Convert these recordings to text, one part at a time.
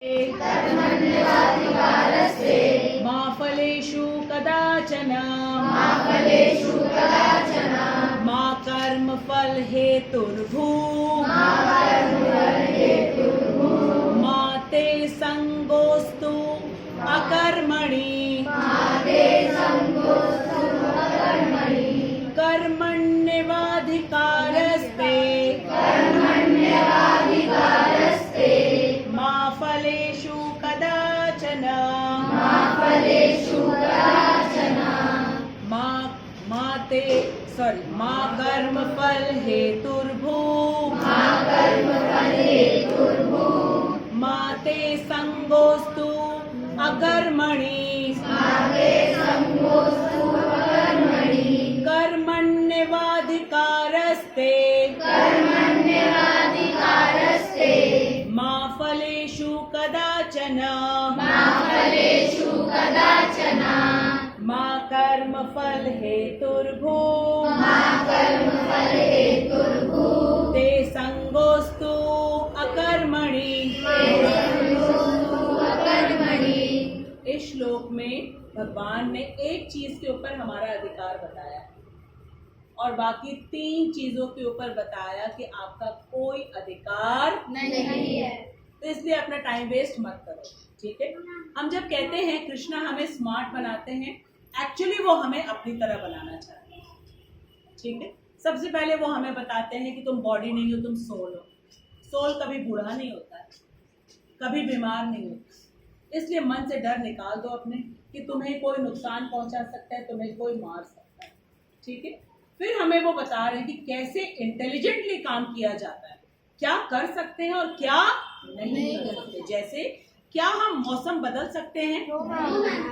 कर्मण्येवाधिकारस्ते मा फलेषु कदाचन मा कर्मफल हेतुर्भूः मा ते संगोऽस्तु अकर्मणि कर्मण्येवाधिकारस्ते मा फलेषु कदाचन मा कर्मफल हेतुर्भूः मा ते संगोऽस्तु अकर्मणि कर्मण्येवाधिकारस्ते मा फलेषु कदाचन मा कर्मफल हेतुर्भूः ते संगोऽस्तु अकर्मणि। इस श्लोक में भगवान ने एक चीज के ऊपर हमारा अधिकार बताया और बाकी 3 चीजों के ऊपर बताया कि आपका कोई अधिकार नहीं है। तो इसलिए अपना टाइम वेस्ट मत करो, ठीक है। हम जब कहते हैं कृष्णा हमें स्मार्ट बनाते हैं, एक्चुअली वो हमें अपनी तरह बनाना चाहते हैं, ठीक है। सबसे पहले वो हमें बताते हैं कि तुम बॉडी नहीं हो, तुम सोल हो। सोल कभी बूढ़ा नहीं होता है, कभी बीमार नहीं होता। इसलिए मन से डर निकाल दो अपने कि तुम्हें कोई नुकसान पहुंचा सकता है, तुम्हें कोई मार सकता है, ठीक है। फिर हमें वो बता रहे हैं कि कैसे इंटेलिजेंटली काम किया जाता है, क्या कर सकते हैं और क्या नहीं कर सकते। जैसे क्या हम मौसम बदल सकते हैं?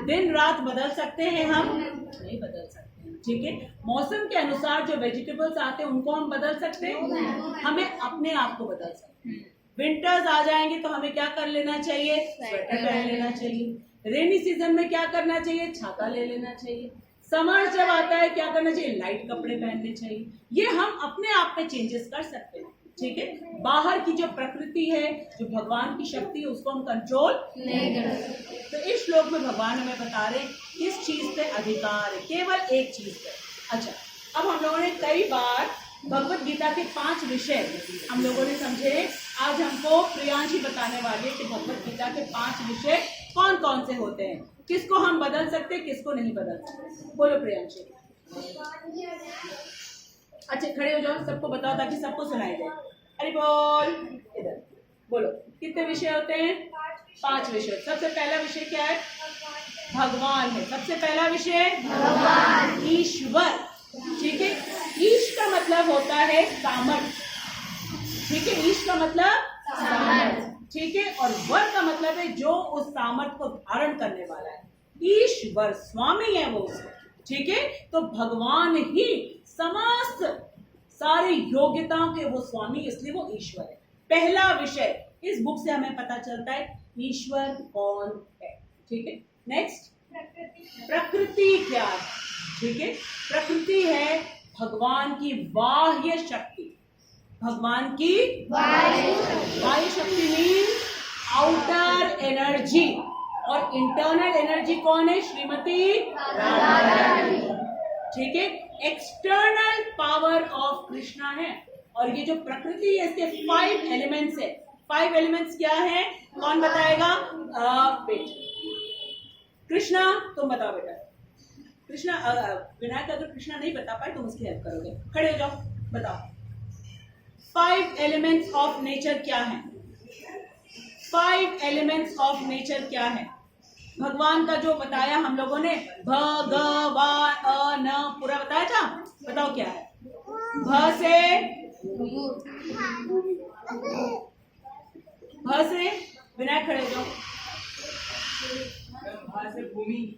दिन रात बदल सकते हैं? हम नहीं बदल सकते हैं, ठीक है। मौसम के अनुसार जो वेजिटेबल्स आते हैं उनको हम बदल सकते हैं? हमें अपने आप को बदल सकते हैं। विंटर्स आ जाएंगे तो हमें क्या कर लेना चाहिए? स्वेटर पहन लेना चाहिए। रेनी सीजन में क्या करना चाहिए? छाता ले लेना चाहिए। समर जब आता है क्या करना चाहिए? लाइट कपड़े पहनने चाहिए। ये हम अपने आप में चेंजेस कर सकते हैं, ठीक है। बाहर की जो प्रकृति है, जो भगवान की शक्ति है, उसको हम कंट्रोल नहीं कर सकते। तो इस श्लोक में भगवान हमें बता रहे हैं किस चीज पे अधिकार है, केवल एक चीज पे। अच्छा, अब हम लोगों ने कई बार भगवत गीता के 5 विषय हम लोगों ने समझे। आज हमको प्रियांशी बताने वाली है कि भगवत गीता के 5 विषय कौन कौन से होते हैं, किसको हम बदल सकते हैं, किसको नहीं बदल सकते। बोलो प्रियांशी। अच्छा, खड़े हो जाओ, सबको बताओ ताकि सबको सुनाई दे। अरे बोल, इधर बोलो। कितने विषय होते हैं? 5 विषय। सबसे पहला विषय क्या है? भगवान है। सबसे पहला विषय भगवान, ईश्वर, ठीक है। ईश का मतलब होता है सामर्थ, ठीक है। ईश का मतलब सामर्थ, ठीक है। और वर का मतलब है जो उस सामर्थ को धारण करने वाला है। ईश्वर स्वामी है वो उसका, ठीक है। तो भगवान ही समस्त सारी योग्यताओं के वो स्वामी, इसलिए वो ईश्वर है। पहला विषय इस बुक से हमें पता चलता है ईश्वर कौन है, ठीक है। नेक्स्ट, प्रकृति क्या है, ठीक है। प्रकृति है भगवान की बाह्य शक्ति। भगवान की बाह्य शक्ति मीन्स आउटर एनर्जी, और इंटरनल एनर्जी कौन है? श्रीमती राधा, ठीक है। एक्सटर्नल पावर ऑफ कृष्णा है। और ये जो प्रकृति है इसके 5 एलिमेंट्स है। 5 एलिमेंट्स क्या है? कौन बताएगा? बेटा कृष्णा, तुम बताओ बेटा। कृष्णा, विनायक अगर कृष्णा नहीं बता पाए तुम उसकी हेल्प करोगे। खड़े हो जाओ, बताओ 5 एलिमेंट्स ऑफ नेचर क्या है? 5 एलिमेंट्स ऑफ नेचर क्या है? भगवान का जो बताया हम लोगों ने, भगवान पूरा बताया था। बताओ क्या है? भ से विनायक खड़े हो जाओ।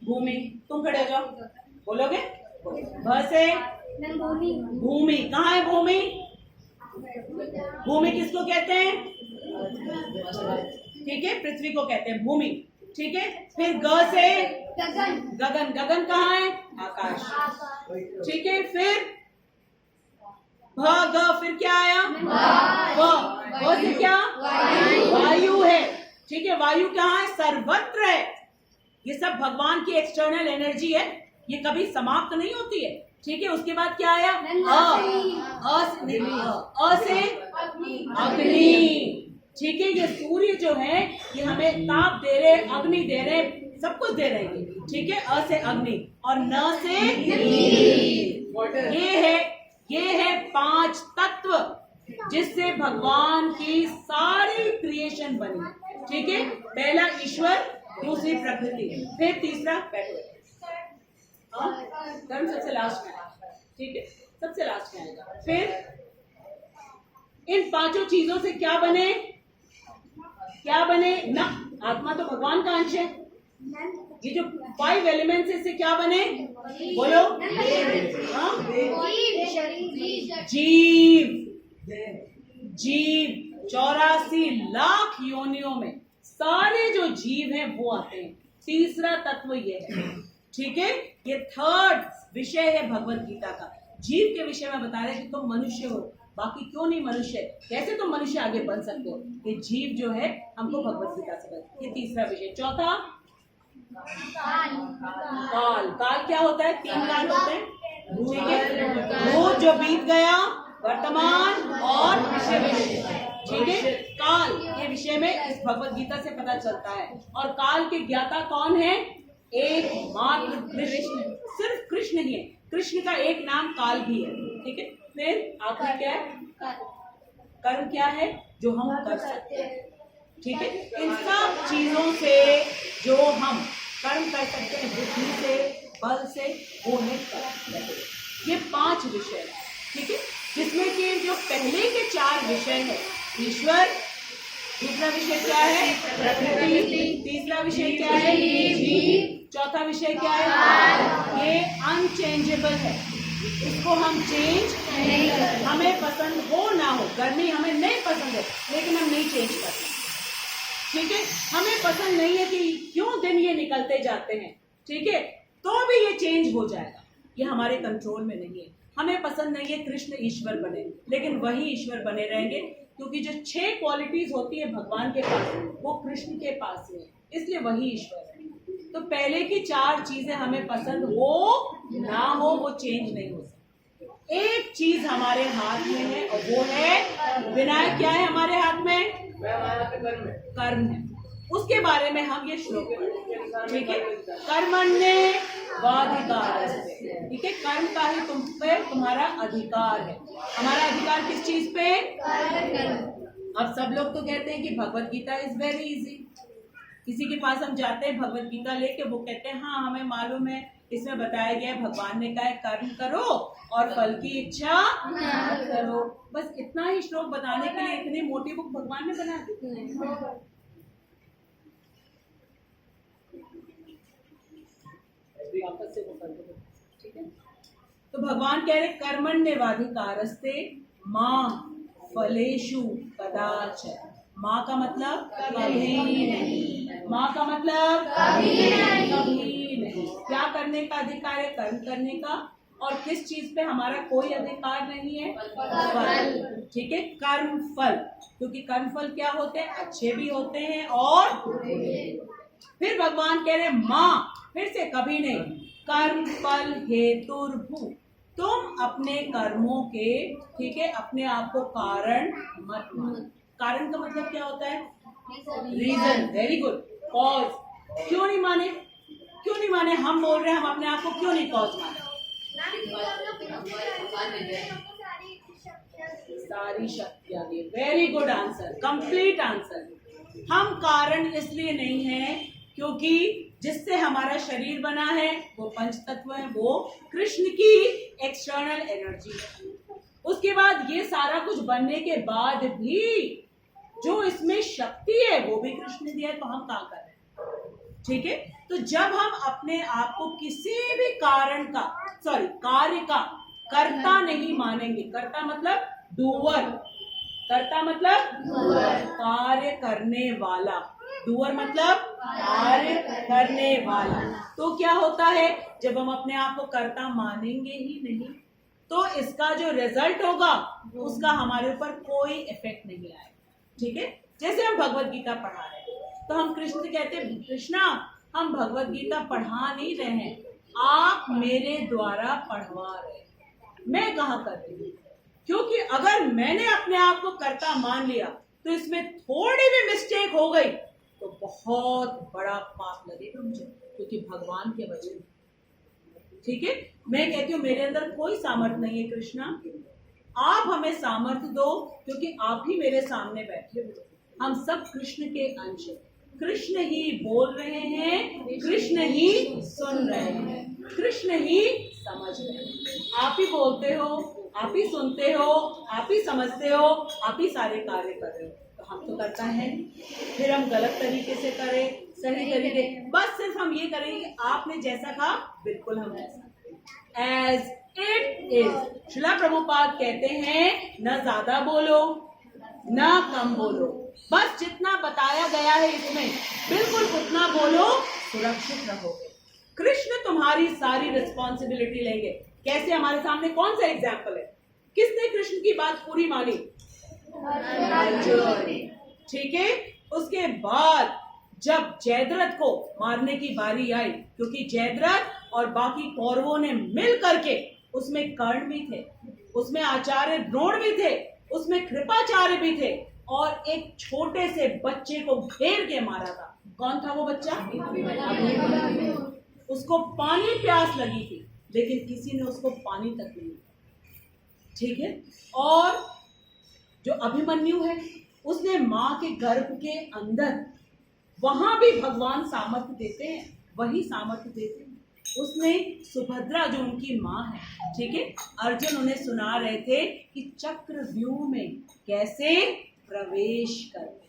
भूमि, तुम खड़े हो जाओ, बोलोगे। भ से भूमि, कहाँ है भूमि? भूमि किसको कहते हैं? ठीक है, पृथ्वी को कहते हैं भूमि, ठीक है। फिर ग से गगन, गगन, गगन कहाँ है? आकाश, ठीक है। फिर भ ग, फिर क्या आया? व से क्या? वायु है, ठीक है, वायु कहाँ है? सर्वत्र है। ये सब भगवान की एक्सटर्नल एनर्जी है, ये कभी समाप्त नहीं होती है। ठीक है, उसके बाद क्या आया? अ से अग्नि। ठीक है, ये सूर्य जो है ये हमें ताप दे रहे, अग्नि दे रहे, सब कुछ दे रहे हैं। ठीक है, अ से अग्नि और न से ये है 5 तत्व जिससे भगवान की सारी क्रिएशन बनी। ठीक है, पहला ईश्वर, दूसरी प्रकृति, फिर तीसरा कर्म सबसे लास्ट में। ठीक है, सबसे लास्ट में आएगा। फिर इन 5 चीजों से क्या बने? क्या बने ना? आत्मा तो भगवान का अंश है। ये जो 5 एलिमेंट्स इससे क्या बने? बोलो। जीव। 84 लाख योनियों में सारे जो जीव हैं वो आते हैं। तीसरा तत्व ये है। ठीक है, ये 3rd विषय है भगवत गीता का। जीव के विषय में बता रहे हैं कि तुम मनुष्य हो, बाकी क्यों नहीं मनुष्य? कैसे तुम मनुष्य आगे बढ़ सकते हो? ये जीव जो है हमको भगवत गीता से बता। ये तीसरा विषय। चौथा काल। काल क्या होता है? 3 काल होते हैं। ठीक है, वो जो बीत गया, वर्तमान और भविष्य। ठीक है, काल के विषय में इस भगवत गीता से पता चलता है। और काल के ज्ञाता कौन है? एकमात्र कृष्ण। सिर्फ कृष्ण ही है। कृष्ण का एक नाम काल भी है। ठीक है, फिर आखिर क्या है? कर्म क्या है? जो हम कर सकते हैं। ठीक है, इन सब चीजों से जो हम कर्म कर सकते हैं, बुद्धि से, बल से, वो है कर्म। ये 5 विषय है। ठीक है, जिसमें कि जो पहले के 4 विषय है, ईश्वर, दूसरा विषय क्या है? प्रकृति, तीसरा विषय क्या है? जीव, चौथा विषय क्या है? ये अनचेंजेबल है, इसको हम चेंज नहीं करते। हमें पसंद हो ना हो, गर्मी हमें नहीं पसंद है लेकिन हम नहीं चेंज करते। ठीक है, हमें पसंद नहीं है कि क्यों दिन ये निकलते जाते हैं। ठीक है, तो भी ये चेंज हो जाएगा, ये हमारे कंट्रोल में नहीं है। हमें पसंद नहीं है कृष्ण ईश्वर बने, लेकिन वही ईश्वर बने रहेंगे, क्योंकि जो 6 क्वालिटीज होती है भगवान के पास वो कृष्ण के पास है, इसलिए वही ईश्वर है। तो पहले की 4 चीजें हमें पसंद हो ना हो, वो चेंज नहीं हो सकती। एक चीज हमारे हाथ में है और वो है विनायक। क्या है हमारे हाथ में? कर्म है। उसके बारे में हम ये श्लोक पढ़ेंगे। ठीक है, कर्मण्ये वाधिकारस्ते। ठीक है, कर्म का ही तुम पे तुम्हारा अधिकार है। हमारा अधिकार किस चीज पे? अब सब लोग तो कहते हैं कि Bhagavad Gita is very easy. किसी के पास हम जाते हैं भगवत गीता लेके, वो कहते हैं हाँ हमें मालूम है, इसमें बताया गया है, भगवान ने कहा है कर्म करो और फल की इच्छा मत करो। बस इतना ही श्लोक बताने के लिए इतनी मोटी बुक भगवान ने बना दी। ठीक है, तो भगवान कह रहे कर्मण्येवाधिकारस्ते मां फलेषु कदाचन। माँ का मतलब कभी नहीं। माँ का मतलब कभी नहीं। क्या करने का अधिकार है? कर्म करने का। और किस चीज पे हमारा कोई अधिकार नहीं है? फल। ठीक है, कर्म फल, क्योंकि कर्म फल क्या होते हैं? अच्छे भी होते हैं और फिर भगवान कह रहे माँ, फिर से कभी नहीं, कर्म फल हेतुर्भु। तुम अपने कर्मों के, ठीक है, अपने आप को कारण मत मानो। कारण का मतलब क्या होता है? रीजन। Very good. कॉज। क्यों नहीं माने? क्यों नहीं माने? हम बोल रहे हैं, हम अपने आप को क्यों नहीं कॉज माने? सारी शक्तियां दी। Very good answer, complete answer. हम कारण इसलिए नहीं है क्योंकि जिससे हमारा शरीर बना है वो पंच तत्व है, वो कृष्ण की एक्सटर्नल एनर्जी है। उसके बाद ये सारा कुछ बनने के बाद भी जो इसमें शक्ति है वो भी कृष्ण ने दिया है, तो हम कहाँ कर रहे हैं? ठीक है, तो जब हम अपने आप को किसी भी कारण का, सॉरी, कार्य का कर्ता नहीं मानेंगे, कर्ता मतलब डूअर, कर्ता मतलब कार्य करने वाला, डूअर मतलब कार्य करने वाला, तो क्या होता है? जब हम अपने आप को कर्ता मानेंगे ही नहीं, तो इसका जो रिजल्ट होगा उसका हमारे ऊपर कोई इफेक्ट नहीं आएगा। ठीक है, जैसे हम भगवत गीता पढ़ा रहे हैं, तो हम कृष्ण से कहते हैं, कृष्णा हम भगवत गीता पढ़ा नहीं रहे हैं, आप मेरे द्वारा पढ़वा रहे हैं, मैं कहाँ कर रही हूँ। क्योंकि अगर मैंने अपने आप को कर्ता मान लिया तो इसमें थोड़ी भी मिस्टेक हो गई तो बहुत बड़ा पाप लगेगा मुझे, क्योंकि भगवान के वचन। ठीक है, मैं कहती हूँ मेरे अंदर कोई सामर्थ्य नहीं है कृष्णा, आप हमें सामर्थ्य दो, क्योंकि आप ही मेरे सामने बैठे हो। हम सब कृष्ण के अंश हैं, कृष्ण ही बोल रहे हैं, कृष्ण ही सुन रहे हैं, कृष्ण ही समझ रहे हैं। आप ही बोलते हो, आप ही सुनते हो, आप ही समझते हो, आप ही सारे कार्य कर रहे हो, तो हम तो करता है। फिर हम गलत तरीके से करें, सही तरीके, बस सिर्फ हम ये करेंगे आपने जैसा कहा बिल्कुल हम ऐसा करें, as it is. Srila Prabhupada कहते हैं न ज्यादा बोलो न कम बोलो, बस जितना बताया गया है इसमें बिल्कुल उतना बोलो, सुरक्षित रहोगे। कृष्ण तुम्हारी सारी रिस्पॉन्सिबिलिटी लेंगे। कैसे? हमारे सामने कौन सा एग्जाम्पल है, किसने कृष्ण की बात पूरी मानी? अर्जुन। ठीक है, उसके बाद जब जयद्रथ को मारने की बारी आई, क्योंकि जयद्रथ और बाकी कौरवों ने मिल करके, उसमें कर्ण भी थे, उसमें आचार्य द्रोण भी थे, उसमें कृपाचार्य भी थे, और एक छोटे से बच्चे को घेर के मारा था। कौन था वो बच्चा? उसको पानी प्यास लगी थी, लेकिन किसी ने उसको पानी तक नहीं दिया। ठीक है, और जो अभिमन्यु है उसने माँ के गर्भ के अंदर, वहां भी भगवान सामर्थ्य देते हैं, वही सामर्थ्य देते हैं। उसने सुभद्रा जो उनकी माँ है, ठीक है, अर्जुन उन्हें सुना रहे थे कि चक्रव्यूह में कैसे प्रवेश करते,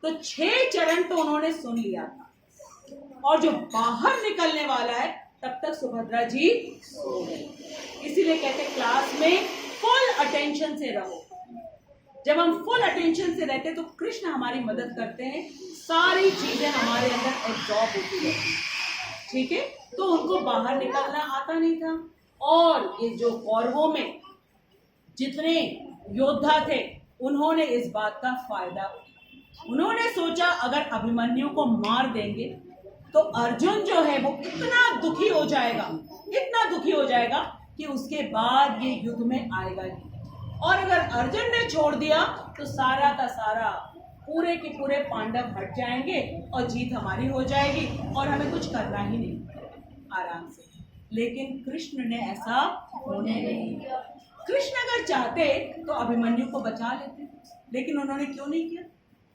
तो 6 चरण तो उन्होंने सुन लिया था, और जो बाहर निकलने वाला है तब तक सुभद्रा जी सो गए। इसीलिए कहते क्लास में फुल अटेंशन से रहो। जब हम फुल अटेंशन से रहते तो कृष्ण हमारी मदद करते हैं, सारी चीजें हमारे अंदर एब्जॉर्ब होती है। ठीक है, तो उनको बाहर निकलना आता नहीं था, और ये जो कौरवों में जितने योद्धा थे उन्होंने इस बात का फायदा उठाया। उन्होंने सोचा अगर अभिमन्यु को मार देंगे तो अर्जुन जो है वो इतना दुखी हो जाएगा, इतना दुखी हो जाएगा कि उसके बाद ये युद्ध में आएगा ही, और अगर अर्जुन ने छोड़ दिया तो सारा का सारा पूरे के पूरे पांडव हट जाएंगे और जीत हमारी हो जाएगी और हमें कुछ करना ही नहीं, आराम से। लेकिन कृष्ण ने ऐसा होने नहीं दिया। कृष्ण अगर चाहते तो अभिमन्यु को बचा लेते, लेकिन उन्होंने क्यों नहीं किया?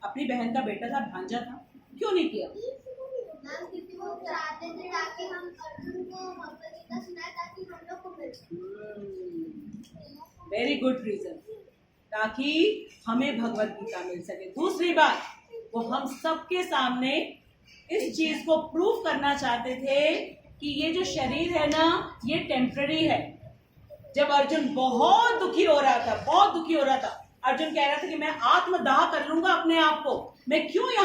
अपनी बहन का बेटा था, भांजा था, क्यों नहीं किया? वो चाहते थे ताकि हम अर्जुन को भगवद गीता सुनाए, ताकि हम लोग को मिले। वेरी गुड रीजन, ताकि हमें भगवद गीता मिल सके। दूसरी बात, वो हम सबके सामने इस चीज को प्रूव करना चाहते थे कि ये जो शरीर है ना, ये टेम्पररी है। जब अर्जुन बहुत दुखी हो रहा था, बहुत दुखी हो रहा था, अर्जुन कह रहा था कि मैं आत्मदाह कर लूंगा अपने आप को, मैं क्यों यहाँ